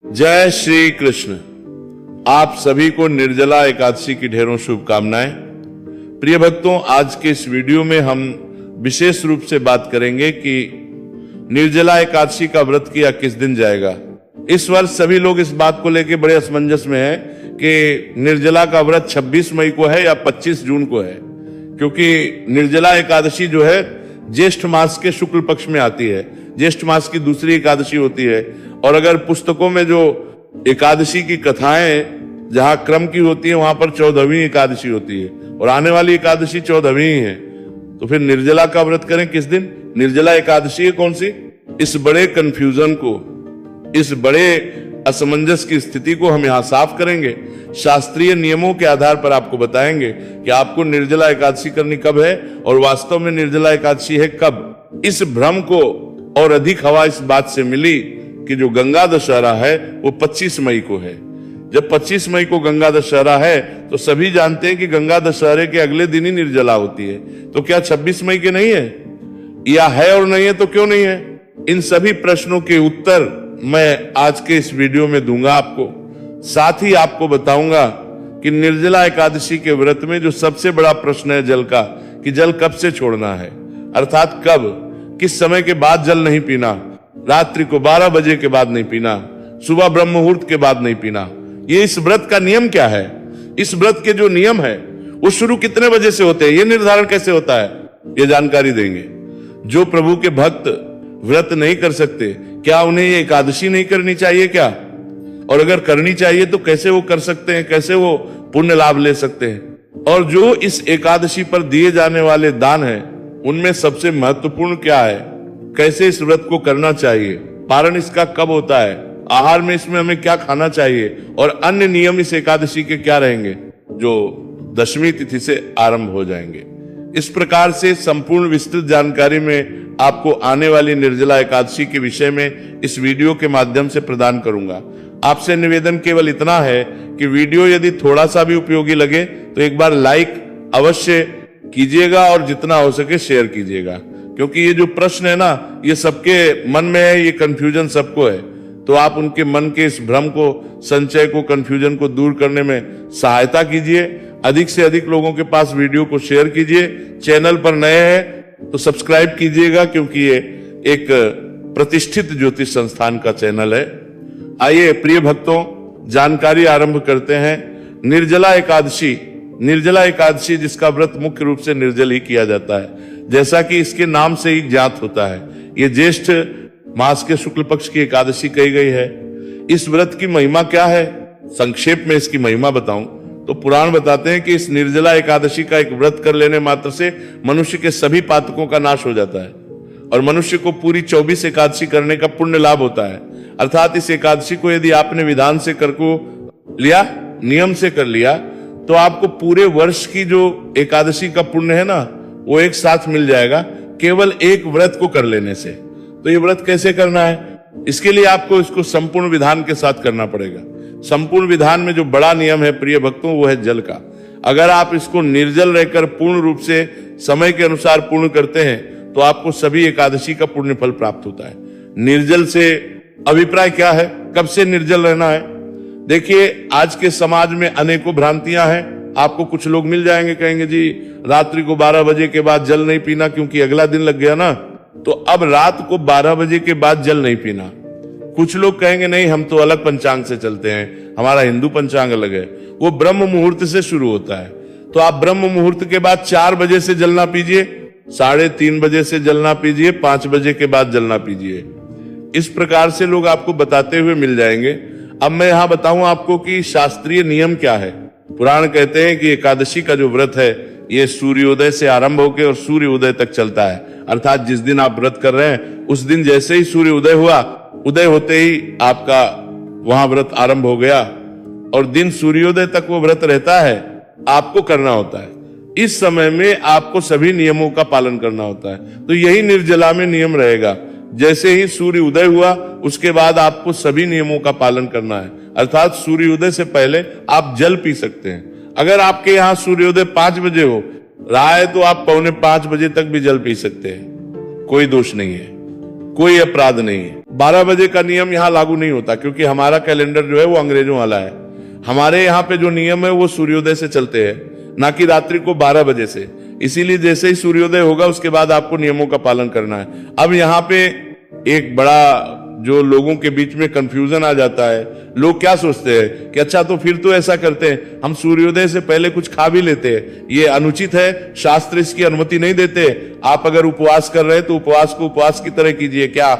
जय श्री कृष्ण। आप सभी को निर्जला एकादशी की ढेरों शुभकामनाएं। प्रिय भक्तों, आज के इस वीडियो में हम विशेष रूप से बात करेंगे कि निर्जला एकादशी का व्रत किया किस दिन जाएगा। इस वर्ष सभी लोग इस बात को लेकर बड़े असमंजस में हैं कि निर्जला का व्रत 26 मई को है या 25 जून को है, क्योंकि निर्जला एकादशी जो है ज्येष्ठ मास के शुक्ल पक्ष में आती है। ज्येष्ठ मास की दूसरी एकादशी होती है। और अगर पुस्तकों में जो एकादशी की कथाएं जहां क्रम की होती है वहां पर 14वीं एकादशी होती है और आने वाली एकादशी 14वीं ही है, तो फिर निर्जला का व्रत करें किस दिन? निर्जला एकादशी है कौन सी? इस बड़े कंफ्यूजन को, इस बड़े असमंजस की स्थिति को हम यहां साफ करेंगे। शास्त्रीय नियमों के आधार पर आपको बताएंगे कि आपको निर्जला एकादशी करनी कब है और वास्तव में निर्जला एकादशी है कब। इस भ्रम को और अधिक हवा इस बात से मिली कि जो गंगा दशहरा है वो 25 मई को है। जब 25 मई को गंगा दशहरा है तो सभी जानते हैं कि गंगा दशहरे के अगले दिन ही निर्जला होती है। तो क्या 26 मई के नहीं है, या है और नहीं है तो क्यों नहीं है? इन सभी प्रश्नों के उत्तर मैं आज के इस वीडियो में दूंगा आपको। साथ ही आपको बताऊंगा कि निर्जला एकादशी के व्रत में जो सबसे बड़ा प्रश्न है जल का, कि जल कब से छोड़ना है, अर्थात कब, किस समय के बाद जल नहीं पीना। रात्रि को 12 बजे के बाद नहीं पीना, सुबह ब्रह्म मुहूर्त के बाद नहीं पीना। ये इस व्रत का नियम क्या है? इस व्रत के जो नियम है वो शुरू कितने बजे से होते हैं, ये निर्धारण कैसे होता है, ये जानकारी देंगे। जो प्रभु के भक्त व्रत नहीं कर सकते, क्या उन्हें ये एकादशी नहीं करनी चाहिए क्या? और अगर करनी चाहिए तो कैसे वो कर सकते हैं, कैसे वो पुण्य लाभ ले सकते हैं? और जो इस एकादशी पर दिए जाने वाले दान हैं उनमें सबसे महत्वपूर्ण क्या है, कैसे इस व्रत को करना चाहिए, पारण इसका कब होता है, आहार में इसमें हमें क्या खाना चाहिए, और अन्य नियम इस एकादशी के क्या रहेंगे जो दशमी तिथि से आरंभ हो जाएंगे। इस प्रकार से संपूर्ण विस्तृत जानकारी में आपको आने वाली निर्जला एकादशी के विषय में इस वीडियो के माध्यम से प्रदान करूंगा। आपसे निवेदन केवल इतना है कि वीडियो यदि थोड़ा सा भी उपयोगी लगे तो एक बार लाइक अवश्य कीजिएगा और जितना हो सके शेयर कीजिएगा, क्योंकि ये जो प्रश्न है ना ये सबके मन में है, ये कंफ्यूजन सबको है। तो आप उनके मन के इस भ्रम को, संचय को, कंफ्यूजन को दूर करने में सहायता कीजिए। अधिक से अधिक लोगों के पास वीडियो को शेयर कीजिए। चैनल पर नए हैं तो सब्सक्राइब कीजिएगा, क्योंकि ये एक प्रतिष्ठित ज्योतिष संस्थान का चैनल है। आइए प्रिय भक्तों, जानकारी आरंभ करते हैं। निर्जला एकादशी, निर्जला एकादशी जिसका व्रत मुख्य रूप से निर्जल ही किया जाता है, जैसा कि इसके नाम से ही ज्ञात होता है। ये ज्येष्ठ मास के शुक्ल पक्ष की एकादशी कही गई है। इस व्रत की महिमा क्या है? संक्षेप में इसकी महिमा बताऊं तो पुराण बताते हैं कि इस निर्जला एकादशी का एक व्रत कर लेने मात्र से मनुष्य के सभी पातकों का नाश हो जाता है और मनुष्य को पूरी 24 एकादशी करने का पुण्य लाभ होता है। अर्थात इस एकादशी को यदि आपने विधान से कर को लिया, नियम से कर लिया, तो आपको पूरे वर्ष की जो एकादशी का पुण्य है ना वो एक साथ मिल जाएगा, केवल एक व्रत को कर लेने से। तो ये व्रत कैसे करना है? इसके लिए आपको इसको संपूर्ण विधान के साथ करना पड़ेगा। संपूर्ण विधान में जो बड़ा नियम है प्रिय भक्तों वो है जल का। अगर आप इसको निर्जल रहकर पूर्ण रूप से समय के अनुसार पूर्ण करते हैं तो आपको सभी एकादशी का पुण्य फल प्राप्त होता है। निर्जल से अभिप्राय क्या है, कब से निर्जल रहना है? देखिए, आज के समाज में अनेकों भ्रांतियां हैं। आपको कुछ लोग मिल जाएंगे, कहेंगे जी रात्रि को 12 बजे के बाद जल नहीं पीना क्योंकि अगला दिन लग गया ना, तो अब रात को 12 बजे के बाद जल नहीं पीना। कुछ लोग कहेंगे नहीं, हम तो अलग पंचांग से चलते हैं, हमारा हिंदू पंचांग अलग है, वो ब्रह्म मुहूर्त से शुरू होता है। तो आप ब्रह्म मुहूर्त के बाद 4 बजे से जल ना पीजिए, 3:30 बजे से जल ना पीजिए, 5 बजे के बाद जल ना पीजिए। इस प्रकार से लोग आपको बताते हुए मिल जाएंगे। अब मैं यहां बताऊं आपको कि शास्त्रीय नियम क्या है। पुराण कहते हैं कि एकादशी का जो व्रत है ये सूर्योदय से आरंभ होकर और सूर्य उदय तक चलता है। अर्थात जिस दिन आप व्रत कर रहे हैं उस दिन जैसे ही सूर्य उदय हुआ, उदय होते ही आपका वहां व्रत आरंभ हो गया और दिन सूर्योदय तक वो व्रत रहता है, आपको करना होता है। इस समय में आपको सभी नियमों का पालन करना होता है। तो यही निर्जला में नियम रहेगा। जैसे ही सूर्य उदय हुआ उसके बाद आपको सभी नियमों का पालन करना है। अर्थात सूर्योदय से पहले आप जल पी सकते हैं। अगर आपके यहाँ सूर्योदय 5 बजे हो रहा है तो आप 4:45 बजे तक भी जल पी सकते हैं, कोई दोष नहीं है। कोई अपराध नहीं है। 12 बजे का नियम यहाँ लागू नहीं होता, क्योंकि हमारा कैलेंडर जो है वो अंग्रेजों वाला है। हमारे यहाँ पे जो नियम है वो सूर्योदय से चलते हैं, ना कि रात्रि को 12 बजे से। इसीलिए जैसे ही सूर्योदय होगा उसके बाद आपको नियमों का पालन करना है। अब यहाँ पे एक बड़ा जो लोगों के बीच में कंफ्यूजन आ जाता है, लोग क्या सोचते हैं कि अच्छा तो फिर तो ऐसा करते हैं, हम सूर्योदय से पहले कुछ खा भी लेते हैं, ये अनुचित है, शास्त्र इसकी अनुमति नहीं देते। आप अगर उपवास कर रहे हैं तो उपवास को उपवास की तरह कीजिए। क्या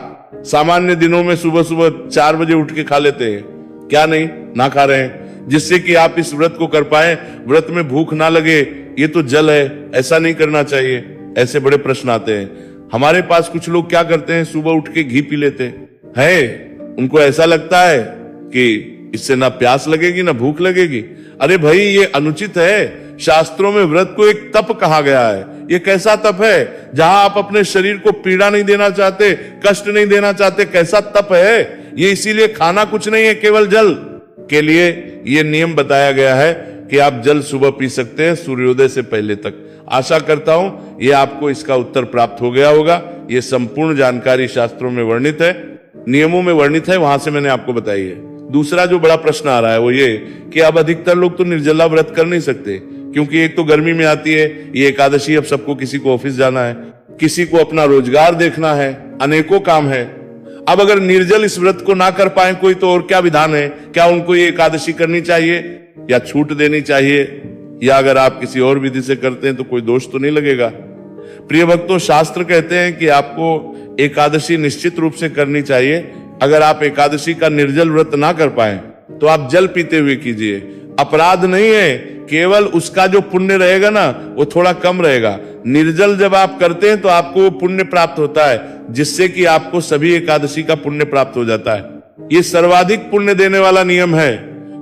सामान्य दिनों में सुबह सुबह 4 बजे उठ के खा लेते हैं? क्या नहीं, ना खा रहे हैं, जिससे कि आप इस व्रत को कर पाए, व्रत में भूख ना लगे। ये तो जल है, ऐसा नहीं करना चाहिए। ऐसे बड़े प्रश्न आते हैं। हमारे पास कुछ लोग क्या करते हैं, सुबह उठ के घी पी लेते हैं। उनको ऐसा लगता है कि इससे ना प्यास लगेगी ना भूख लगेगी। अरे भाई, ये अनुचित है। शास्त्रों में व्रत को एक तप कहा गया है। ये कैसा तप है जहां आप अपने शरीर को पीड़ा नहीं देना चाहते, कष्ट नहीं देना चाहते? कैसा तप है ये? इसीलिए खाना कुछ नहीं है, केवल जल के लिए ये नियम बताया गया है कि आप जल सुबह पी सकते हैं सूर्योदय से पहले तक। आशा करता हूं ये आपको इसका उत्तर प्राप्त हो गया होगा। ये संपूर्ण जानकारी शास्त्रों में वर्णित है, नियमों में वर्णित है, वहां से मैंने आपको बताई है। दूसरा जो बड़ा प्रश्न आ रहा है वो ये कि अब अधिकतर लोग तो निर्जला व्रत कर नहीं सकते, क्योंकि एक तो गर्मी में आती है ये एकादशी। अब सबको, किसी को ऑफिस जाना है, किसी को अपना रोजगार देखना है, अनेकों काम है। अब अगर निर्जल इस व्रत को ना कर पाए कोई, तो और क्या विधान है? क्या उनको ये एकादशी करनी चाहिए या छूट देनी चाहिए, या अगर आप किसी और विधि से करते हैं तो कोई दोष तो नहीं लगेगा? प्रिय भक्तों, शास्त्र कहते हैं कि आपको एकादशी निश्चित रूप से करनी चाहिए। अगर आप एकादशी का निर्जल व्रत ना कर पाए तो आप जल पीते हुए कीजिए। अपराध नहीं है, केवल उसका जो पुण्य रहेगा ना वो थोड़ा कम रहेगा। निर्जल जब आप करते हैं तो आपको वो पुण्य प्राप्त होता है, जिससे कि आपको सभी एकादशी का पुण्य प्राप्त हो जाता है। ये सर्वाधिक पुण्य देने वाला नियम है।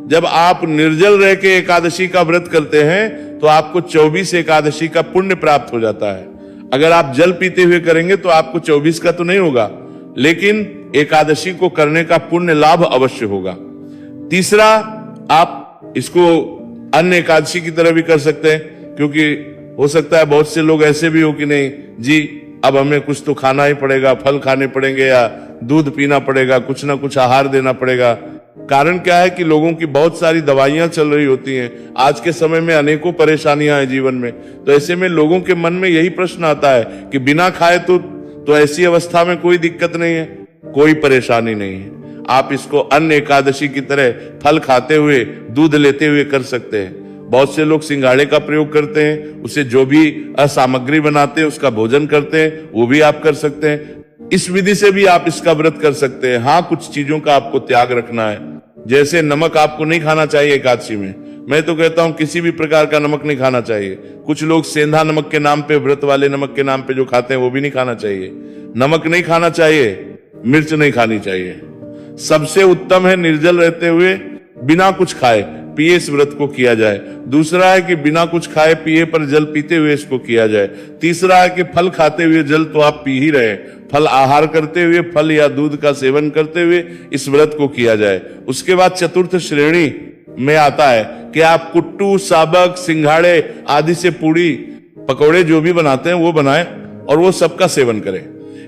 जब आप निर्जल रह के एकादशी का व्रत करते हैं तो आपको 24 एकादशी का पुण्य प्राप्त हो जाता है। अगर आप जल पीते हुए करेंगे तो आपको 24 का तो नहीं होगा, लेकिन एकादशी को करने का पुण्य लाभ अवश्य होगा। तीसरा, आप इसको अन्य एकादशी की तरह भी कर सकते हैं, क्योंकि हो सकता है बहुत से लोग ऐसे भी हो कि नहीं जी, अब हमें कुछ तो खाना ही पड़ेगा, फल खाने पड़ेंगे या दूध पीना पड़ेगा, कुछ ना कुछ आहार देना पड़ेगा। कारण क्या है कि लोगों की बहुत सारी दवाइयां चल रही होती हैं। आज के समय में अनेकों परेशानियां हैं जीवन में, तो ऐसे में लोगों के मन में यही प्रश्न आता है कि बिना खाए तो ऐसी अवस्था में कोई दिक्कत नहीं है, कोई परेशानी नहीं है। आप इसको अन्य एकादशी की तरह फल खाते हुए, दूध लेते हुए कर सकते हैं। बहुत से लोग सिंघाड़े का प्रयोग करते हैं, उसे जो भी सामग्री बनाते हैं उसका भोजन करते हैं, वो भी आप कर सकते हैं। इस विधि से भी आप इसका व्रत कर सकते हैं। हाँ, कुछ चीजों का आपको त्याग रखना है, जैसे नमक आपको नहीं खाना चाहिए एकादशी में। मैं तो कहता हूं किसी भी प्रकार का नमक नहीं खाना चाहिए। कुछ लोग सेंधा नमक के नाम पे, व्रत वाले नमक के नाम पे जो खाते हैं वो भी नहीं खाना चाहिए। नमक नहीं खाना चाहिए, मिर्च नहीं खानी चाहिए। सबसे उत्तम है निर्जल रहते हुए बिना कुछ खाए पिए इस व्रत को किया जाए। दूसरा है कि बिना कुछ खाए पिए पर जल पीते हुए इसको किया जाए। तीसरा है कि फल खाते हुए जल तो आप पी ही रहे, फल आहार करते हुए, फल या दूध का सेवन करते हुए इस व्रत को किया जाए। उसके बाद चतुर्थ श्रेणी में आता है कि आप कुट्टू, साबक, सिंघाड़े आदि से पूड़ी पकौड़े जो भी बनाते हैं वो बनाएं और वो सबका सेवन करें।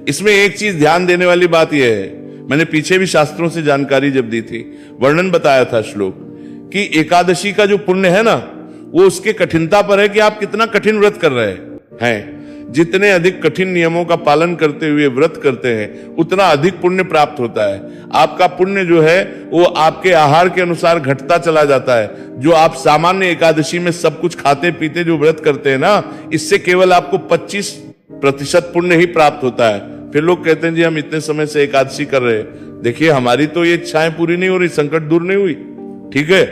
इसमें एक चीज ध्यान देने वाली बात यह है, मैंने पीछे भी शास्त्रों से जानकारी जब दी थी, वर्णन बताया था श्लोक, कि एकादशी का जो पुण्य है ना वो उसके कठिनता पर है कि आप कितना कठिन व्रत कर रहे हैं। जितने अधिक कठिन नियमों का पालन करते हुए व्रत करते हैं उतना अधिक पुण्य प्राप्त होता है। आपका पुण्य जो है वो आपके आहार के अनुसार घटता चला जाता है। जो आप सामान्य एकादशी में सब कुछ खाते पीते जो व्रत करते हैं ना, इससे केवल आपको 25% पुण्य ही प्राप्त होता है। फिर लोग कहते हैं जी हम इतने समय से एकादशी कर रहे हैं। देखिए, हमारी तो ये इच्छाएं पूरी नहीं हो रही, संकट दूर नहीं हुई, ठीक है,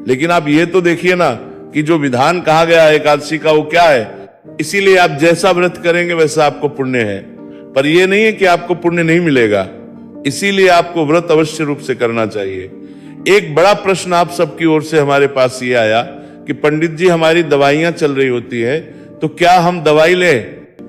लेकिन आप ये तो देखिए ना कि जो विधान कहा गया है एकादशी का वो क्या है। इसीलिए आप जैसा व्रत करेंगे वैसा आपको पुण्य है, पर यह नहीं है कि आपको पुण्य नहीं मिलेगा। इसीलिए आपको व्रत अवश्य रूप से करना चाहिए। एक बड़ा प्रश्न आप सबकी ओर से हमारे पास ये आया कि पंडित जी हमारी दवाइयां चल रही होती है तो क्या हम दवाई ले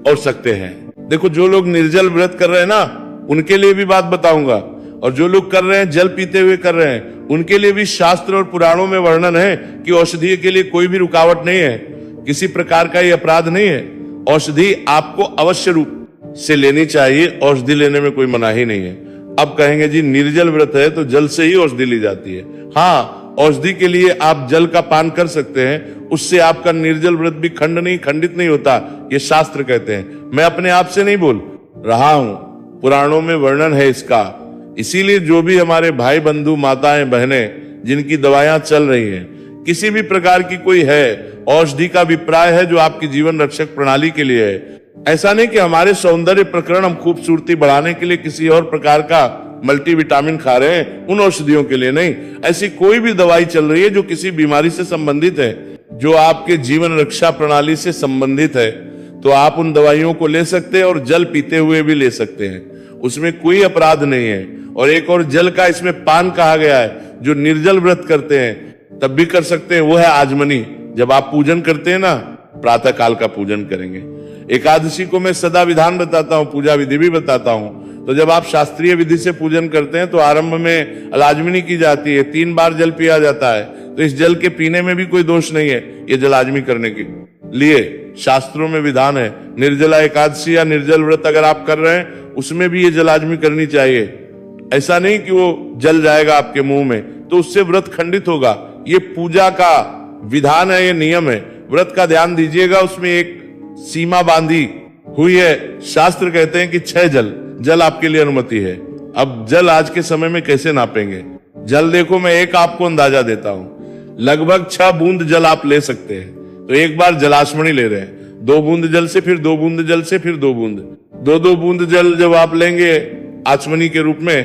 और सकते हैं? देखो, जो लोग निर्जल व्रत कर रहे हैं ना उनके लिए भी बात बताऊंगा, और जो लोग कर रहे हैं जल पीते हुए कर रहे हैं उनके लिए भी शास्त्र और पुराणों में वर्णन है कि औषधि के लिए कोई भी रुकावट नहीं है, किसी प्रकार का ये अपराध नहीं है। औषधि आपको अवश्य रूप से लेनी चाहिए, औषधि लेने में कोई मनाही नहीं है। अब कहेंगे जी निर्जल व्रत है तो जल से ही औषधि ली जाती है। हाँ, औषधि के लिए आप जल का पान कर सकते हैं, उससे आपका निर्जल व्रत भी खंडित नहीं होता, ये शास्त्र कहते हैं। मैं अपने आप से नहीं बोल रहा हूं, पुराणों में वर्णन है इसका। इसीलिए जो भी हमारे भाई बंधु माताएं बहनें जिनकी दवाइयां चल रही हैं, किसी भी प्रकार की कोई है औषधि का अभिप्राय है जो आपकी जीवन रक्षक प्रणाली के लिए है, ऐसा नहीं कि हमारे सौंदर्य प्रकरण हम खूबसूरती बढ़ाने के लिए किसी और प्रकार का मल्टीविटामिन खा रहे हैं, उन औषधियों के लिए नहीं। ऐसी कोई भी दवाई चल रही है जो किसी बीमारी से संबंधित है, जो आपके जीवन रक्षा प्रणाली से संबंधित है, तो आप उन दवाइयों को ले सकते हैं और जल पीते हुए भी ले सकते हैं, उसमें कोई अपराध नहीं है। और एक और जल का इसमें पान कहा गया है, जो निर्जल व्रत करते हैं तब भी कर सकते हैं, वो है आजमनी। जब आप पूजन करते हैं ना, प्रातः काल का पूजन करेंगे। एकादशी को मैं सदा विधान बताता हूं, पूजा विधि भी बताता हूं। तो जब आप शास्त्रीय विधि से पूजन करते हैं तो आरंभ में अलाजमनी की जाती है, 3 बार जल पिया जाता है। तो इस जल के पीने में भी कोई दोष नहीं है, ये जलाजमी करने के लिए शास्त्रों में विधान है। निर्जला एकादशी या निर्जल व्रत अगर आप कर रहे हैं, उसमें भी ये जलाजमी करनी चाहिए। ऐसा नहीं कि वो जल जाएगा आपके मुंह में, तो उससे व्रत खंडित होगा। ये पूजा का विधान है, ये नियम है। व्रत का ध्यान दीजिएगा, उसमें एक सीमा बांधी हुई है। शास्त्र कहते हैं कि 6 जल आपके लिए अनुमति है। अब जल आज के समय में कैसे नापेंगे? जल देखो, मैं एक आपको अंदाजा देता हूं, लगभग 6 बूंद जल आप ले सकते हैं। तो एक बार जलाशमणि ले रहे हैं, 2 बूंद जल से, फिर 2 बूंद जल से, फिर 2 बूंद, 2 बूंद जल जब आप लेंगे आचमनी के रूप में,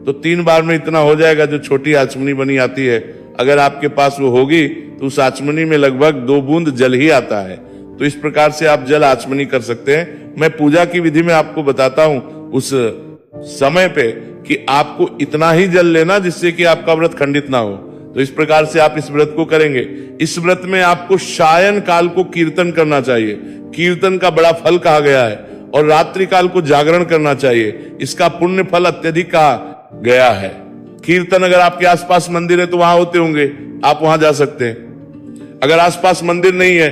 तो 3 बार में इतना हो जाएगा जो छोटी आचमनी बनी आती है। अगर आपके पास वो होगी तो उस आचमनी में लगभग 2 बूंद जल ही आता है। तो इस प्रकार से आप जल आचमनी कर सकते हैं। मैं पूजा की विधि में आपको बताता हूं उस समय पे कि आपको इतना ही जल लेना जिससे कि आपका व्रत खंडित ना हो। तो इस प्रकार से आप इस व्रत को करेंगे। इस व्रत में आपको सायं काल को कीर्तन करना चाहिए, कीर्तन का बड़ा फल कहा गया है। और रात्रि काल को जागरण करना चाहिए, इसका पुण्य फल अत्यधिक कहा गया है। कीर्तन अगर आपके आसपास मंदिर है तो वहां होते होंगे, आप वहां जा सकते हैं। अगर आसपास मंदिर नहीं है,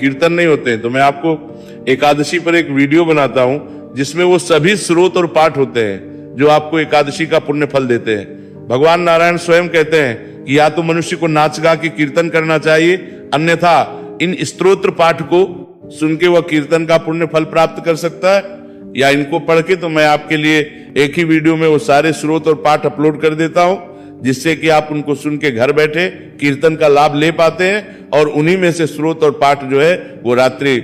कीर्तन नहीं होते हैं, तो मैं आपको एकादशी पर एक वीडियो बनाता हूं जिसमें वो सभी स्रोत और पाठ होते हैं जो आपको एकादशी का पुण्य फल देते हैं। भगवान नारायण स्वयं कहते हैं कि या तो मनुष्य को नाच गा के कीर्तन करना चाहिए, अन्यथा इन स्तोत्र पाठ को सुन के वह कीर्तन का पुण्य फल प्राप्त कर सकता है, या इनको पढ़ के। तो मैं आपके लिए एक ही वीडियो में वो सारे स्रोत और पाठ अपलोड कर देता हूं, जिससे कि आप उनको सुन के घर बैठे कीर्तन का लाभ ले पाते हैं। और उन्हीं में से स्रोत और पाठ जो है वो रात्रि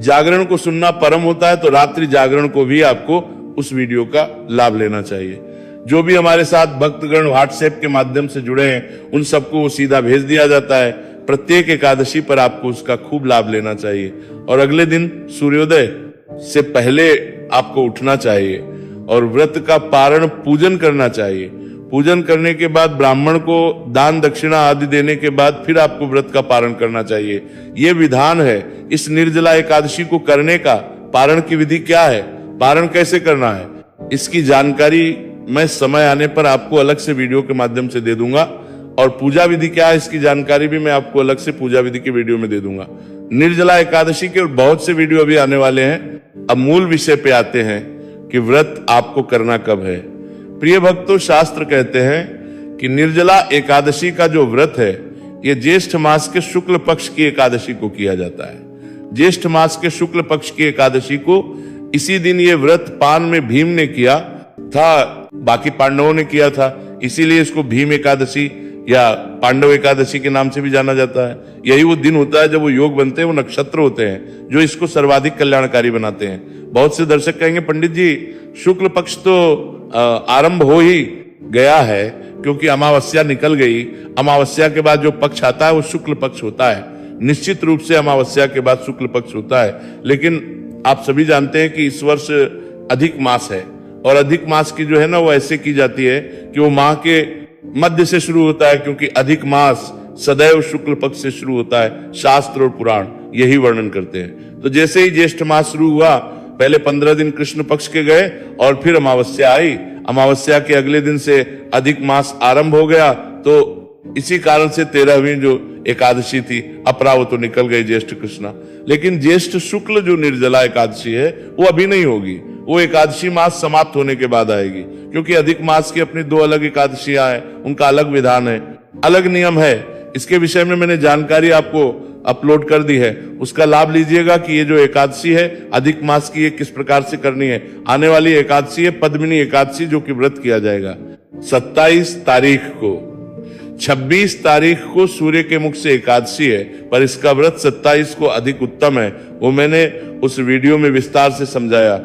जागरण को सुनना परम होता है, तो रात्रि जागरण को भी आपको उस वीडियो का लाभ लेना चाहिए। जो भी हमारे साथ भक्तगण व्हाट्सएप के माध्यम से जुड़े हैं, उन सबको वो सीधा भेज दिया जाता है। प्रत्येक एकादशी पर आपको उसका खूब लाभ लेना चाहिए। और अगले दिन सूर्योदय से पहले आपको उठना चाहिए और व्रत का पारण पूजन करना चाहिए। पूजन करने के बाद ब्राह्मण को दान दक्षिणा आदि देने के बाद फिर आपको व्रत का पारण करना चाहिए। ये विधान है इस निर्जला एकादशी को करने का। पारण की विधि क्या है, पारण कैसे करना है, इसकी जानकारी मैं समय आने पर आपको अलग से वीडियो के माध्यम से दे दूंगा। और पूजा विधि क्या है, इसकी जानकारी भी मैं आपको अलग से पूजा विधि के वीडियो में दे दूंगा। निर्जला एकादशी के बहुत से वीडियो अभी आने वाले हैं। अब मूल विषय पे आते हैं कि व्रत आपको करना कब है। प्रिय भक्तों, शास्त्र कहते हैं कि निर्जला एकादशी का जो व्रत है, ये ज्येष्ठ मास के शुक्ल पक्ष की एकादशी को किया जाता है। ज्येष्ठ मास के शुक्ल पक्ष की एकादशी को इसी दिन ये व्रत पान में भीम ने किया था, बाकी पांडवों ने किया था, इसीलिए इसको भीम एकादशी या पांडव एकादशी के नाम से भी जाना जाता है। यही वो दिन होता है जब वो योग बनते हैं, वो नक्षत्र होते हैं जो इसको सर्वाधिक कल्याणकारी बनाते हैं। बहुत से दर्शक कहेंगे पंडित जी शुक्ल पक्ष तो आरंभ हो ही गया है, क्योंकि अमावस्या निकल गई। अमावस्या के बाद जो पक्ष आता है वो शुक्ल पक्ष होता है। निश्चित रूप से अमावस्या के बाद शुक्ल पक्ष होता है, लेकिन आप सभी जानते हैं कि इस वर्ष अधिक मास है। और अधिक मास की जो है ना, वो ऐसे की जाती है कि वो माह के मध्य से शुरू होता है, क्योंकि अधिक मास सदैव शुक्ल पक्ष से शुरू होता है। शास्त्र और पुराण यही वर्णन करते हैं। तो जैसे ही ज्येष्ठ मास शुरू हुआ, पहले 15 दिन कृष्ण पक्ष के गए और फिर अमावस्या आई। अमावस्या के अगले दिन से अधिक मास आरंभ हो गया। तो इसी कारण से 13वीं जो एकादशी थी, अपरा वो तो निकल गई ज्येष्ठ कृष्णा, लेकिन ज्येष्ठ शुक्ल जो निर्जला एकादशी है वो अभी नहीं होगी, वो एकादशी मास समाप्त होने के बाद आएगी, क्योंकि अधिक मास की अपनी 2 अलग एकादशियां हैं, उनका अलग विधान है, अलग नियम है। इसके विषय में मैंने जानकारी आपको अपलोड कर दी है, उसका लाभ लीजिएगा कि ये जो एकादशी है अधिक मास की ये किस प्रकार से करनी है। आने वाली एकादशी है पद्मिनी एकादशी, जो कि व्रत किया जाएगा 27 तारीख को। 26 तारीख को सूर्य के मुख से एकादशी है, पर इसका व्रत 27 को अधिक उत्तम है, वो मैंने उस वीडियो में विस्तार से समझाया,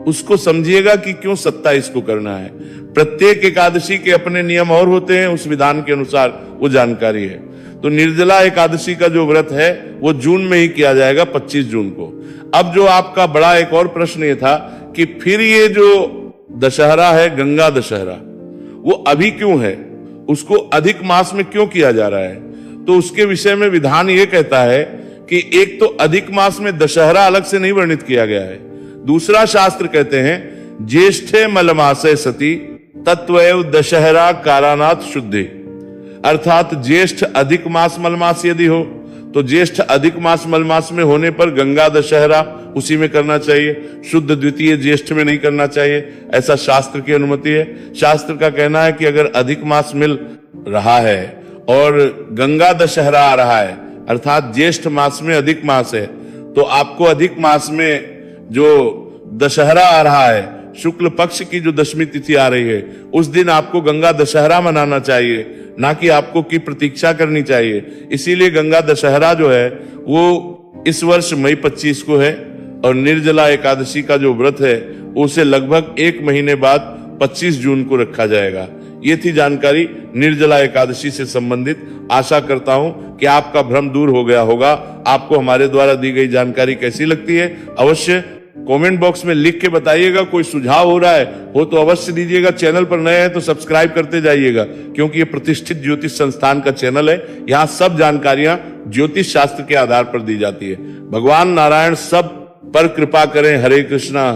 उसको समझिएगा कि क्यों 27 को करना है। प्रत्येक एकादशी के अपने नियम और होते हैं, उस विधान के अनुसार वो जानकारी है। तो निर्जला एकादशी का जो व्रत है वो जून में ही किया जाएगा, 25 जून को। अब जो आपका बड़ा एक और प्रश्न ये था कि फिर ये जो दशहरा है, गंगा दशहरा, वो अभी क्यों है, उसको अधिक मास में क्यों किया जा रहा है? तो उसके विषय में विधान ये कहता है कि एक तो अधिक मास में दशहरा अलग से नहीं वर्णित किया गया है, दूसरा शास्त्र कहते हैं ज्येष्ठे मलमासे सती तत्वैव दशहरा कारणात् शुद्धि, अर्थात ज्येष्ठ अधिक मास मलमास यदि हो तो ज्येष्ठ अधिक मास मलमास में होने पर गंगा दशहरा उसी में करना चाहिए, शुद्ध द्वितीय ज्येष्ठ में नहीं करना चाहिए, ऐसा शास्त्र की अनुमति है। शास्त्र का कहना है कि अगर अधिक मास मिल रहा है और गंगा दशहरा आ रहा है, अर्थात ज्येष्ठ मास में अधिक मास है, तो आपको अधिक मास में जो दशहरा आ रहा है, शुक्ल पक्ष की जो दशमी तिथि आ रही है, उस दिन आपको गंगा दशहरा मनाना चाहिए, ना कि आपको की प्रतीक्षा करनी चाहिए। इसीलिए गंगा दशहरा जो है वो इस वर्ष मई 25 को है, और निर्जला एकादशी का जो व्रत है उसे लगभग 1 महीने बाद 25 जून को रखा जाएगा। ये थी जानकारी निर्जला एकादशी से संबंधित। आशा करता हूं कि आपका भ्रम दूर हो गया होगा। आपको हमारे द्वारा दी गई जानकारी कैसी लगती है अवश्य कमेंट बॉक्स में लिख के बताइएगा। कोई सुझाव हो रहा है हो तो अवश्य दीजिएगा। चैनल पर नए हैं तो सब्सक्राइब करते जाइएगा, क्योंकि ये प्रतिष्ठित ज्योतिष संस्थान का चैनल है। यहाँ सब जानकारियां ज्योतिष शास्त्र के आधार पर दी जाती है। भगवान नारायण सब पर कृपा करें। हरे कृष्णा।